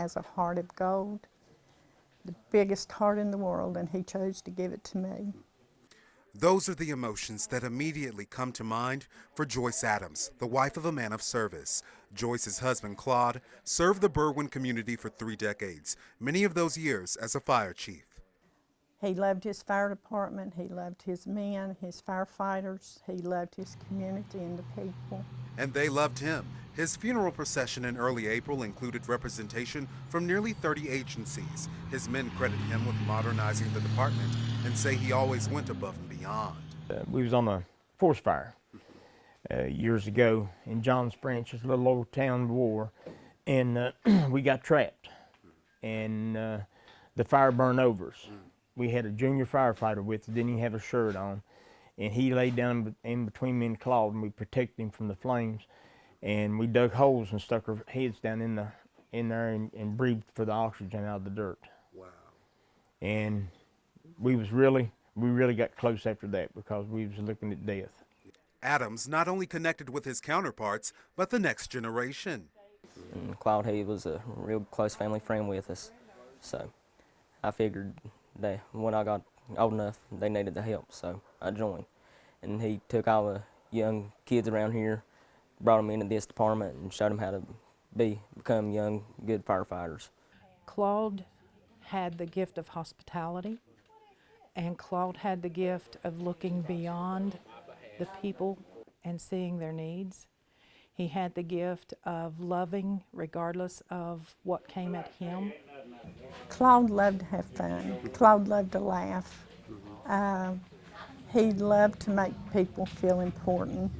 Has a heart of gold, the biggest heart in the world, and he chose to give it to me. Those are the emotions that immediately come to mind for Joyce Adams, the wife of a man of service. Joyce's husband, Claude, served the Berwind community for 3 decades, many of those years as a fire chief. He loved his fire department, he loved his men, his firefighters, he loved his community and the people. And they loved him. His funeral procession in early April included representation from nearly 30 agencies. His men credit him with modernizing the department and say he always went above and beyond. We was on a forest fire years ago in Johns Branch, it's a little old town war, and we got trapped, and the fire burned over us. We had a junior firefighter with us, didn't even have a shirt on, and he laid down in between me and Claude, and we protected him from the flames. And we dug holes and stuck our heads down in there and breathed for the oxygen out of the dirt. Wow. And we really got close after that because we was looking at death. Adams not only connected with his counterparts, but the next generation. And Claude, he was a real close family friend with us. So I figured that when I got old enough, they needed the help, so I joined. And he took all the young kids around here, brought them into this department and showed them how to become young, good firefighters. Claude had the gift of hospitality, and Claude had the gift of looking beyond the people and seeing their needs. He had the gift of loving regardless of what came at him. Claude loved to have fun. Claude loved to laugh. He loved to make people feel important.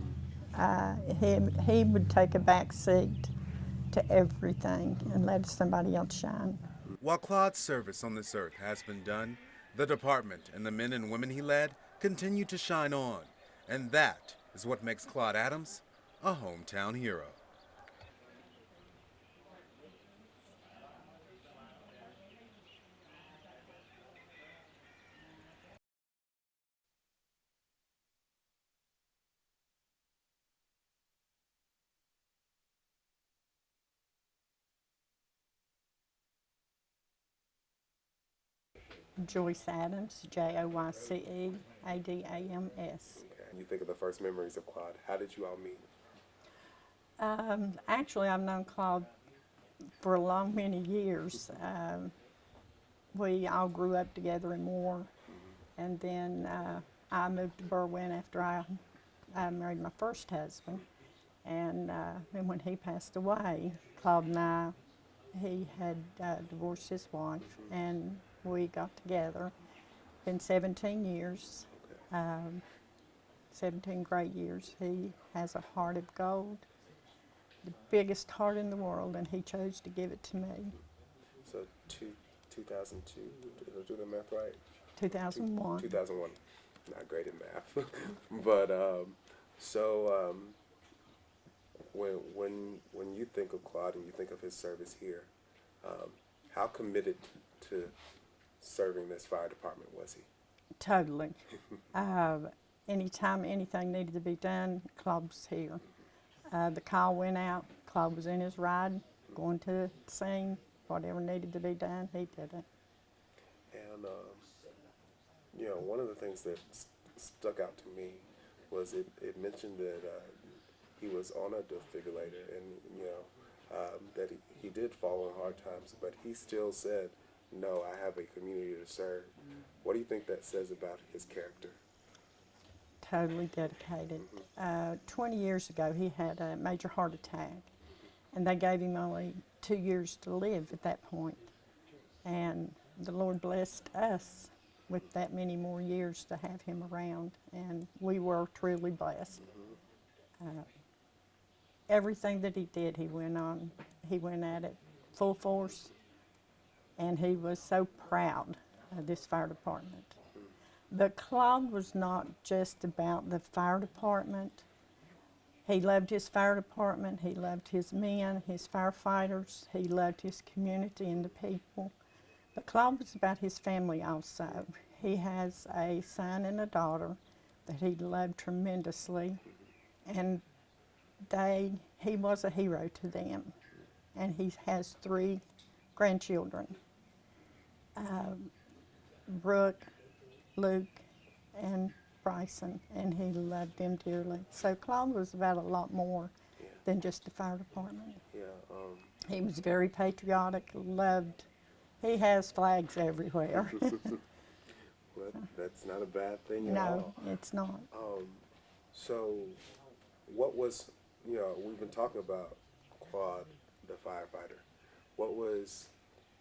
He would take a back seat to everything and let somebody else shine. While Claude's service on this earth has been done, the department and the men and women he led continue to shine on. And that is what makes Claude Adams a hometown hero. Joyce Adams, Joyce Adams. Okay. You think of the first memories of Claude. How did you all meet? Actually, I've known Claude for many years. We all grew up together in Moore, and then I moved to Berwind after I married my first husband. And then when he passed away, Claude and he had divorced his wife, and we got together. Been 17 years, 17 great years. He has a heart of gold, the biggest heart in the world, and he chose to give it to me. So 2002, did I do the math right? 2001. 2001, not great at math. But when you think of Claude and you think of his service here, how committed to serving this fire department was he? Totally. Anytime anything needed to be done, Claude was here. The call went out, Claude was in his ride, going to the scene, whatever needed to be done, he did it. And, one of the things that stuck out to me was it mentioned that he was on a defibrillator and, that he did fall on hard times, but he still said, no, I have a community to serve. What do you think that says about his character? Totally dedicated. 20 years ago, he had a major heart attack, and they gave him only 2 years to live at that point. And the Lord blessed us with that many more years to have him around, and we were truly blessed. Everything that he did, he went at it full force, and he was so proud of this fire department. But Claude was not just about the fire department. He loved his fire department, he loved his men, his firefighters, he loved his community and the people. But Claude was about his family also. He has a son and a daughter that he loved tremendously, and he was a hero to them. And he has 3 grandchildren, Brooke, Luke, and Bryson, and he loved them dearly. So Claude was about a lot more than just the fire department. Yeah. He was very patriotic, loved, he has flags everywhere. Well, that's not a bad thing at No, all. it's not. So, what was, we've been talking about Claude, the firefighter. What was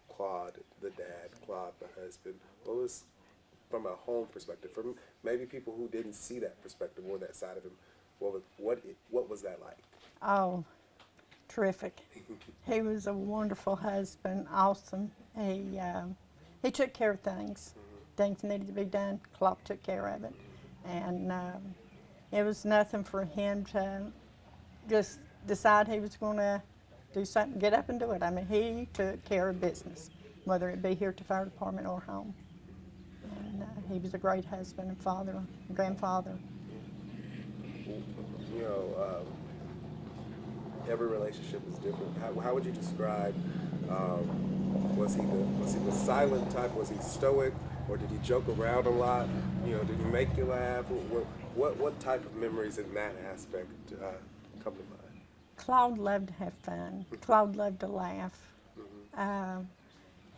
Claude, the dad, Claude, the husband? What was, from a home perspective, from maybe people who didn't see that perspective or that side of him, what was that like? Oh, terrific. He was a wonderful husband, awesome. He took care of things. Things needed to be done, Claude took care of it. And it was nothing for him to just decide he was going to do something, get up and do it. I mean, he took care of business, whether it be here at the fire department or home. And he was a great husband and father, grandfather. You know, every relationship is different. How would you describe? Was he the silent type? Was he stoic, or did he joke around a lot? Did he make you laugh? What type of memories in that aspect come to mind? Claude loved to have fun. Claude loved to laugh.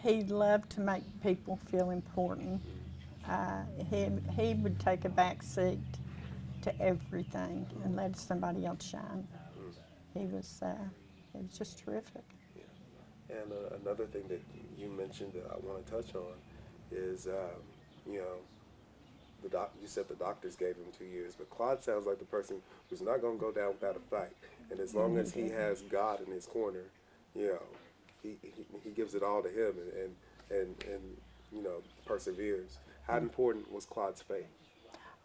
He loved to make people feel important. He would take a back seat to everything and let somebody else shine. He was just terrific. Yeah. And another thing that you mentioned that I want to touch on is, you said the doctors gave him 2 years, but Claude sounds like the person who's not going to go down without a fight. And as long as he has God in his corner, he gives it all to him and perseveres. How important was Claude's faith?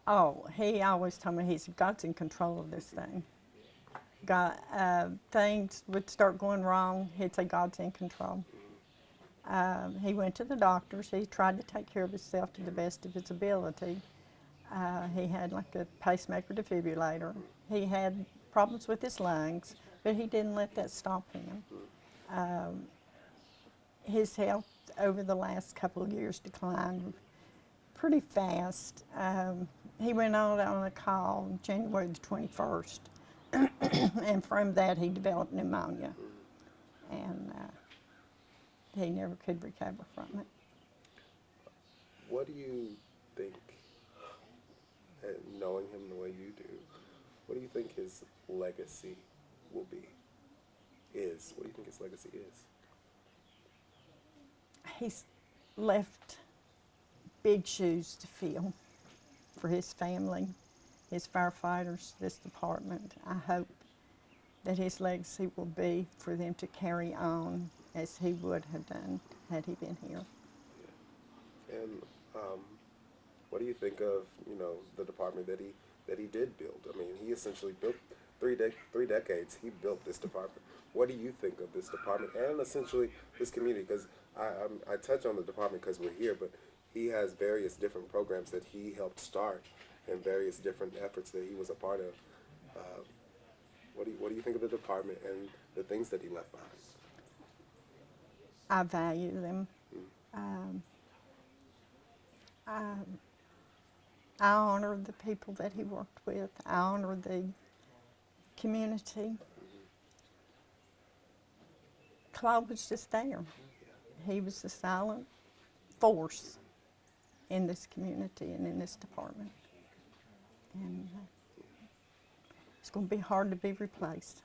Oh, he always told me God's in control of this thing. God, things would start going wrong, he'd say God's in control. He went to the doctors. He tried to take care of himself to the best of his ability. He had like a pacemaker defibrillator. He had problems with his lungs, but he didn't let that stop him. His health over the last couple of years declined pretty fast. He went out on a call January the 21st, and from that he developed pneumonia, and he never could recover from it. What do you think, knowing him the way you do, what do you think his legacy will be? What do you think his legacy is? He's left big shoes to fill for his family, his firefighters, this department. I hope that his legacy will be for them to carry on as he would have done had he been here. Yeah. And what do you think of the department that he did build? I mean, he essentially built three decades. He built this department. What do you think of this department and essentially this community? Because I touch on the department because we're here, but he has various different programs that he helped start and various different efforts that he was a part of. What do you think of the department and the things that he left behind? I value them. I honor the people that he worked with. I honor the community. Claude was just there. He was a silent force in this community and in this department. And it's going to be hard to be replaced.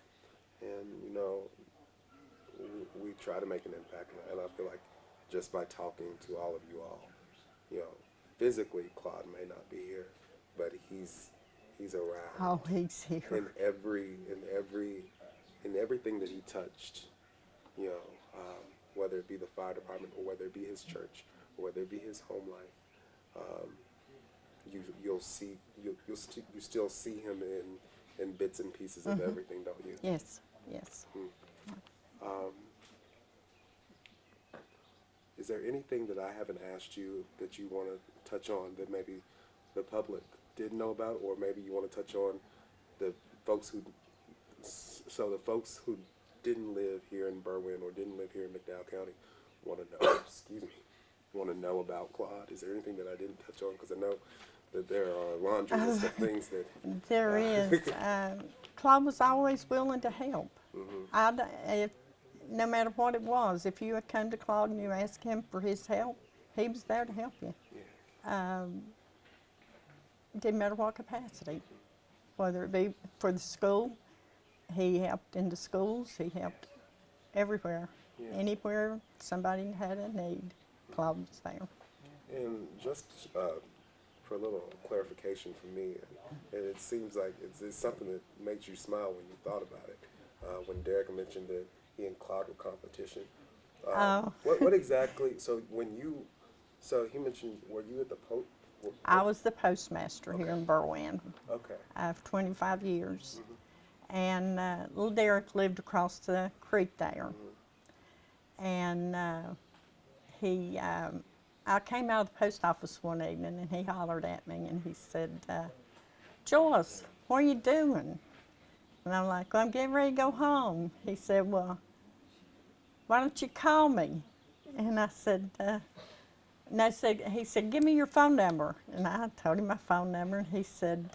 And, we try to make an impact, and I feel like just by talking to all of you all, physically Claude may not be here, but he's around. Oh, he's here. In everything that he touched, whether it be the fire department or whether it be his church or whether it be his home life, you still see him in bits and pieces of everything, don't you? Yes, yes. Is there anything that I haven't asked you that you want to touch on that maybe the public didn't know about, or maybe you want to touch on the folks who didn't live here in Berwind or didn't live here in McDowell County? know about Claude? Is there anything that I didn't touch on? Because I know that there are a laundry list of things that. There is. Claude was always willing to help. No matter what it was, if you had come to Claude and you asked him for his help, he was there to help you. Yeah. It didn't matter what capacity, whether it be for the school, he helped in the schools, he helped everywhere. Yeah. Anywhere somebody had a need, Claude was there. And just for a little clarification for me, and it seems like it's something that makes you smile when you thought about it. When Derek mentioned that he and Claude were competition. What exactly? So he mentioned, were you at the I was the postmaster here in Berwind Okay. for 25 years. And little Derek lived across the creek there. And I came out of the post office one evening and he hollered at me and he said, Joyce, what are you doing? And I'm like, well, I'm getting ready to go home. He said, well, why don't you call me? And I said, he said, give me your phone number. And I told him my phone number and he said,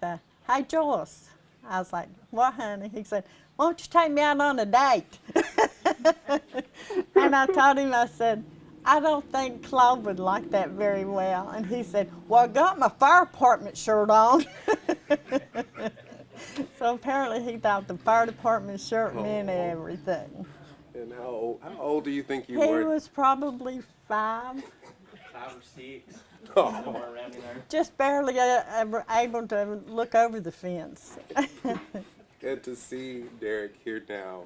hey, Joyce. I was like, what, honey? He said, why don't you take me out on a date? And I told him, I said, I don't think Claude would like that very well. And he said, well, I got my fire department shirt on. So apparently he thought the fire department shirt meant everything. And how old do you think you He were? was probably 5. 5 or 6, Oh. somewhere around in there. Just barely able to look over the fence. And to see Derek here now,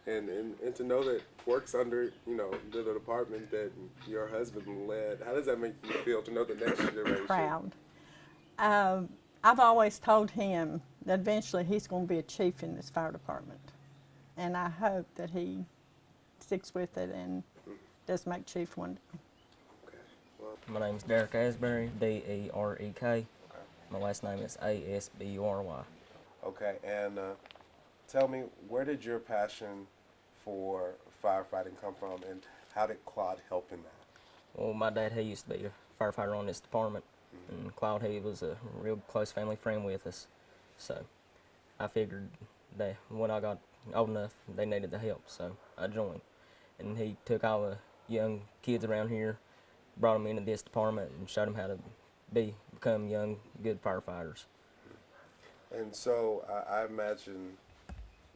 and to know that works under the department that your husband led. How does that make you feel to know the next generation? Proud. I've always told him that eventually he's going to be a chief in this fire department, and I hope that he sticks with it and does make chief one day. Okay. Well, My name's Derek Asbury, D-E-R-E-K. My last name is A-S-B-U-R-Y. okay. And tell me, where did your passion for firefighting come from, and how did Claude help in that? Well, my dad, he used to be a firefighter on this department, and Claude, he was a real close family friend with us. So I figured that when I got old enough, they needed the help, so I joined. And he took all the young kids around here, brought them into this department, and showed them how to become young, good firefighters. And so I imagine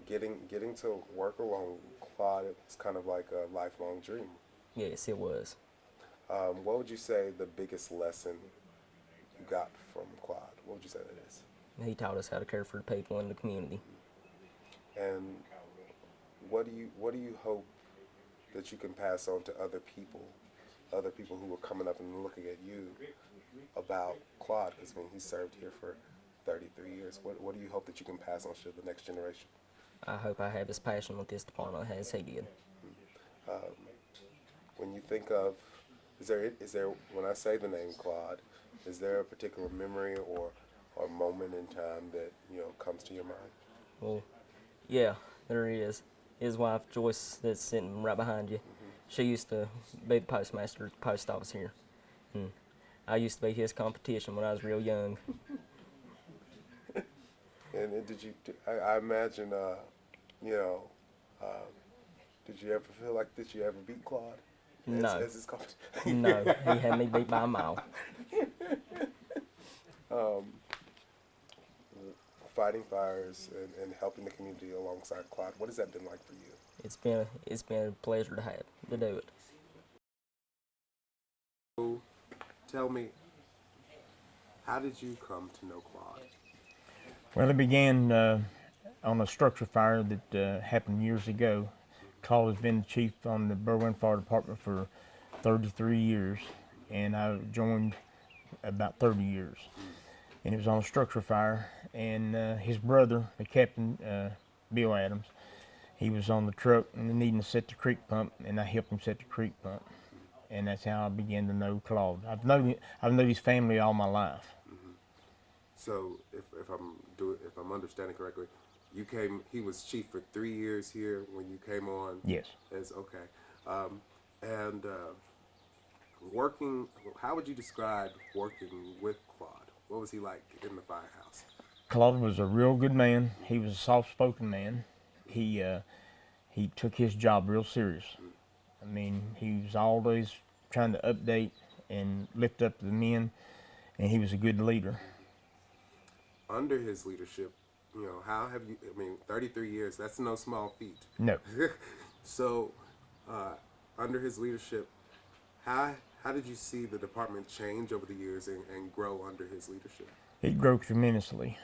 getting to work along Claude, it's kind of like a lifelong dream. Yes, it was. What would you say the biggest lesson you got from Claude? What would you say that is? He taught us how to care for the people in the community. And what do you hope that you can pass on to other people who are coming up and looking at you about Claude? Because he served here for 33 years. What do you hope that you can pass on to the next generation? I hope I have as passion with this department as he did. When you think of, is there when I say the name Claude, is there a particular memory or moment in time that comes to your mind? Well, yeah, there is. His wife, Joyce, that's sitting right behind you, she used to be the postmaster at the post office here. And I used to be his competition when I was real young. And I imagine, did you ever feel like did you ever beat Claude? No. As his competition? No, he had me beat by a mile. Fighting fires and helping the community alongside Claude, what has that been like for you? It's been a pleasure to do it. So, tell me, how did you come to know Claude? Well, it began on a structure fire that happened years ago. Claude has been the chief on the Berwind Fire Department for 33 years, and I joined about 30 years. And it was on a structure fire, and his brother, the captain, Bill Adams, he was on the truck and needing to set the creek pump, and I helped him set the creek pump. And that's how I began to know Claude. I've known his family all my life. So, if I'm understanding correctly, he was chief for 3 years here when you came on. Yes. As okay, and How would you describe working with Claude? What was he like in the firehouse? Claude was a real good man. He was a soft-spoken man. He took his job real serious. I mean, he was always trying to update and lift up the men, and he was a good leader. Under his leadership, how have you, 33 years, that's no small feat. No. So, under his leadership, how did you see the department change over the years and grow under his leadership? It grew tremendously.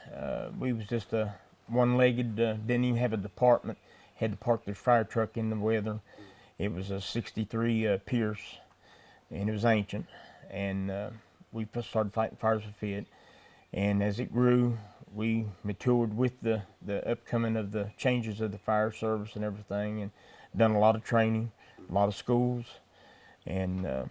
We was just a one-legged, didn't even have a department. Had to park their fire truck in the weather. It was a 63 Pierce, and it was ancient. And we first started fighting fires with it. And as it grew, we matured with the upcoming of the changes of the fire service and everything, and done a lot of training, a lot of schools. And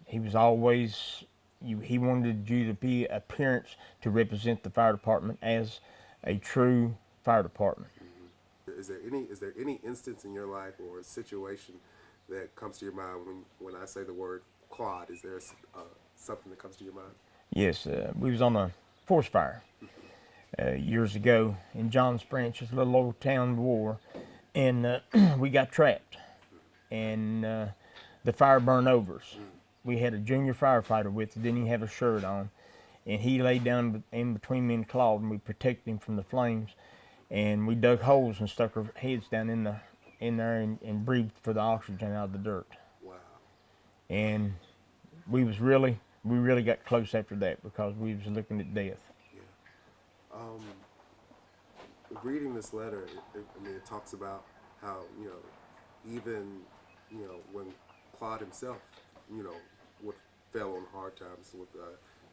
he was always, he wanted you to be a parent to represent the fire department as a true fire department. Is there any instance in your life or a situation that comes to your mind when I say the word Claude? Is there something that comes to your mind? Yes, we was on a forest fire years ago in Johns Branch, it's a little old town war, and we got trapped, and the fire burned over us. We had a junior firefighter with us, didn't even have a shirt on, and he laid down in between me and Claude, and we protected him from the flames, and we dug holes and stuck our heads down in there and breathed for the oxygen out of the dirt. Wow. And we really got close after that because we was looking at death. Yeah. Reading this letter, it talks about how, even, when Claude himself, fell on hard times with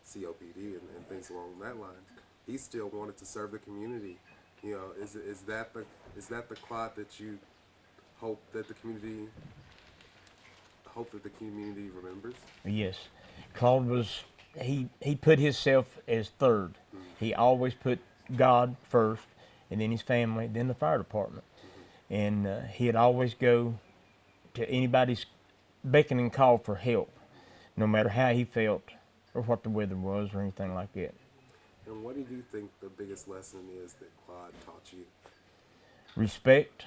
COPD and things along that line, he still wanted to serve the community. Is that the Claude that you hope that the community remembers? Yes, Claude was, he put himself as third. He always put God first, and then his family, then the fire department. And he'd always go to anybody's beckon and call for help, no matter how he felt or what the weather was or anything like that. And what do you think the biggest lesson is that Claude taught you? Respect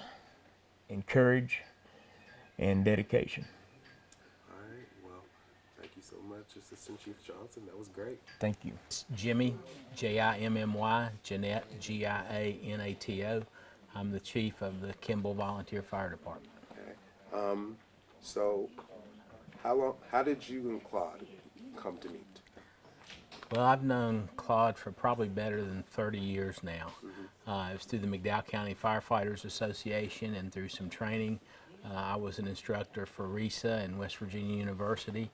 and courage and dedication. All right, well, thank you so much, Assistant Chief Johnson. That was great. Thank you. Jimmy, Jimmy, Jeanette, Gianato. I'm the chief of the Kimball Volunteer Fire Department. Okay. So, how did you and Claude come to meet? Well, I've known Claude for probably better than 30 years now. It was through the McDowell County Firefighters Association and through some training. I was an instructor for RISA and West Virginia University,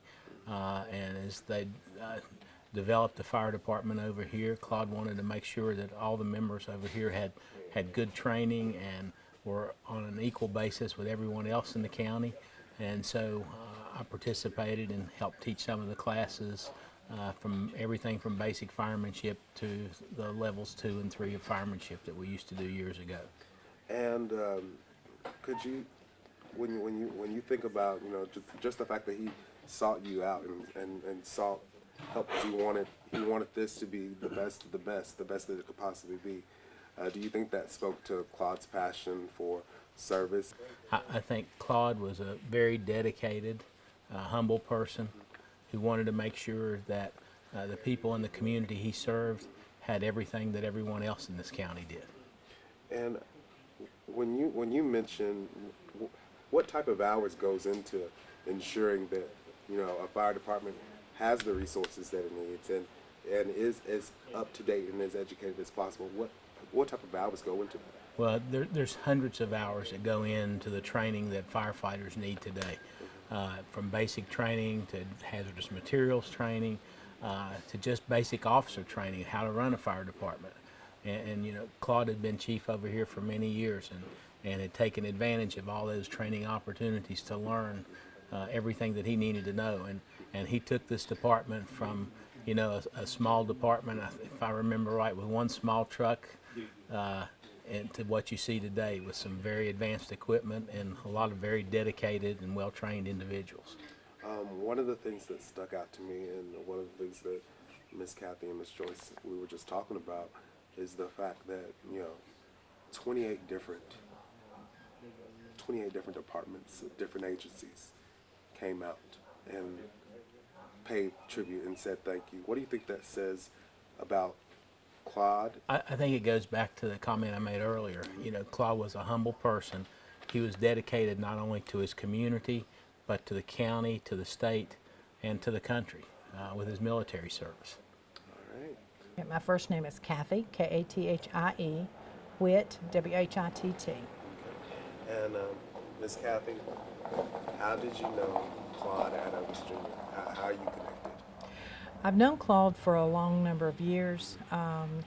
and as they developed the fire department over here, Claude wanted to make sure that all the members over here had good training and were on an equal basis with everyone else in the county. And so I participated and helped teach some of the classes from everything from basic firemanship to the levels 2 and 3 of firemanship that we used to do years ago. And could you, when you think about just the fact that he sought you out and sought help, he wanted this to be the best of the best that it could possibly be. Do you think that spoke to Claude's passion for service? I think Claude was a very dedicated, humble person who wanted to make sure that the people in the community he served had everything that everyone else in this county did. And when you mention what type of hours goes into ensuring that a fire department has the resources that it needs and is as up to date and as educated as possible, what type of hours go into that? Well, there's hundreds of hours that go into the training that firefighters need today, from basic training to hazardous materials training, to just basic officer training, how to run a fire department. And Claude had been chief over here for many years and had taken advantage of all those training opportunities to learn everything that he needed to know. And he took this department from, a small department, if I remember right, with one small truck, and to what you see today with some very advanced equipment and a lot of very dedicated and well-trained individuals. One of the things that stuck out to me, and one of the things that Miss Kathy and Miss Joyce we were just talking about, is the fact that 28 different departments, different agencies came out and paid tribute and said thank you. What do you think that says about Claude? I think it goes back to the comment I made earlier. Claude was a humble person. He was dedicated not only to his community, but to the county, to the state, and to the country with his military service. All right. And my first name is Kathy, Kathie, Witt, Whitt. And Miss Kathy, how did you know Claude Adams Jr.? How you connected? I've known Claude for a long number of years.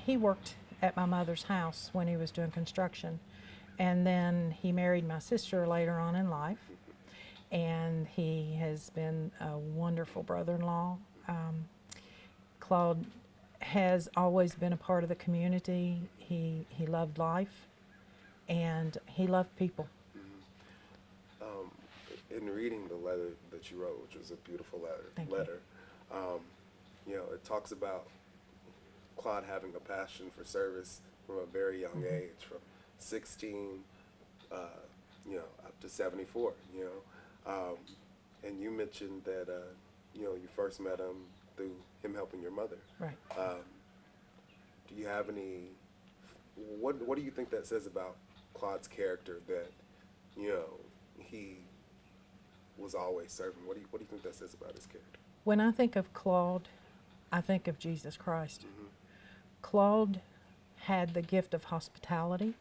He worked at my mother's house when he was doing construction, and then he married my sister later on in life, and he has been a wonderful brother-in-law. Claude has always been a part of the community. He loved life, and he loved people. In reading the letter that you wrote, which was a beautiful Thank you. letter, it talks about Claude having a passion for service from a very young age, from 16, up to 74. And you mentioned that you first met him through him helping your mother. Right. Do you have any? What do you think that says about Claude's character? That he was always serving. What do you think that says about his character? When I think of Claude, I think of Jesus Christ. Claude had the gift of hospitality,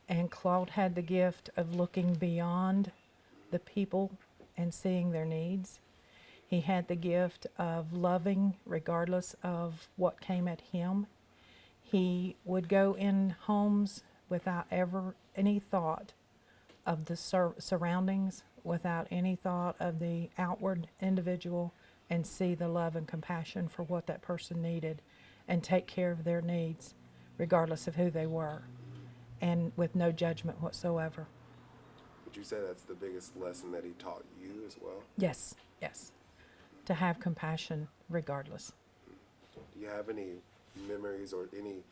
and Claude had the gift of looking beyond the people and seeing their needs. He had the gift of loving regardless of what came at him. He would go in homes without ever any thought of the surroundings, without any thought of the outward individual, and see the love and compassion for what that person needed and take care of their needs regardless of who they were, and with no judgment whatsoever. Would you say that's the biggest lesson that he taught you as well? Yes, yes. To have compassion regardless. Do you have any memories or any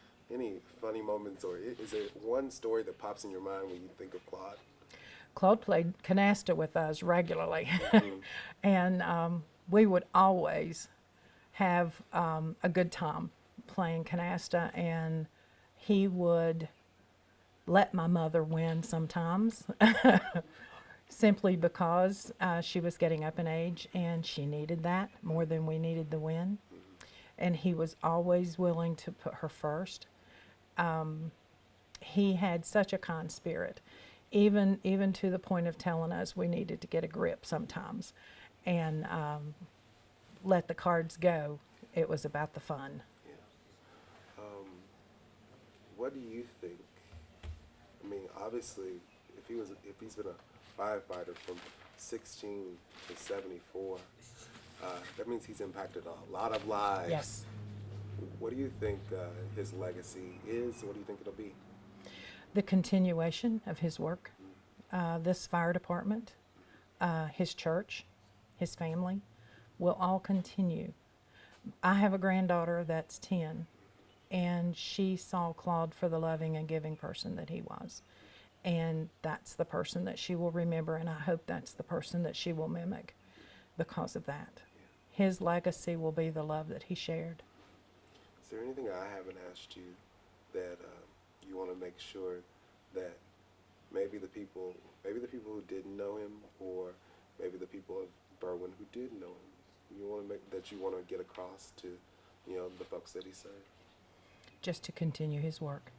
funny moments, or is there one story that pops in your mind when you think of Claude? Claude played canasta with us regularly, and we would always have a good time playing canasta, and he would let my mother win sometimes simply because she was getting up in age and she needed that more than we needed the win, and he was always willing to put her first. He had such a kind spirit, even to the point of telling us we needed to get a grip sometimes and let the cards go. It was about the fun. What do you think? I mean, obviously, if he's been a firefighter from 16 to 74, that means he's impacted a lot of lives. Yes. What do you think his legacy is? What do you think it'll be? The continuation of his work, this fire department, his church, his family, will all continue. I have a granddaughter that's 10, and she saw Claude for the loving and giving person that he was. And that's the person that she will remember, and I hope that's the person that she will mimic because of that. His legacy will be the love that he shared. Is there anything I haven't asked you that you want to make sure that maybe the people who didn't know him, or maybe the people of Berwind who did know him, you want to get across to the folks that he served? Just to continue his work.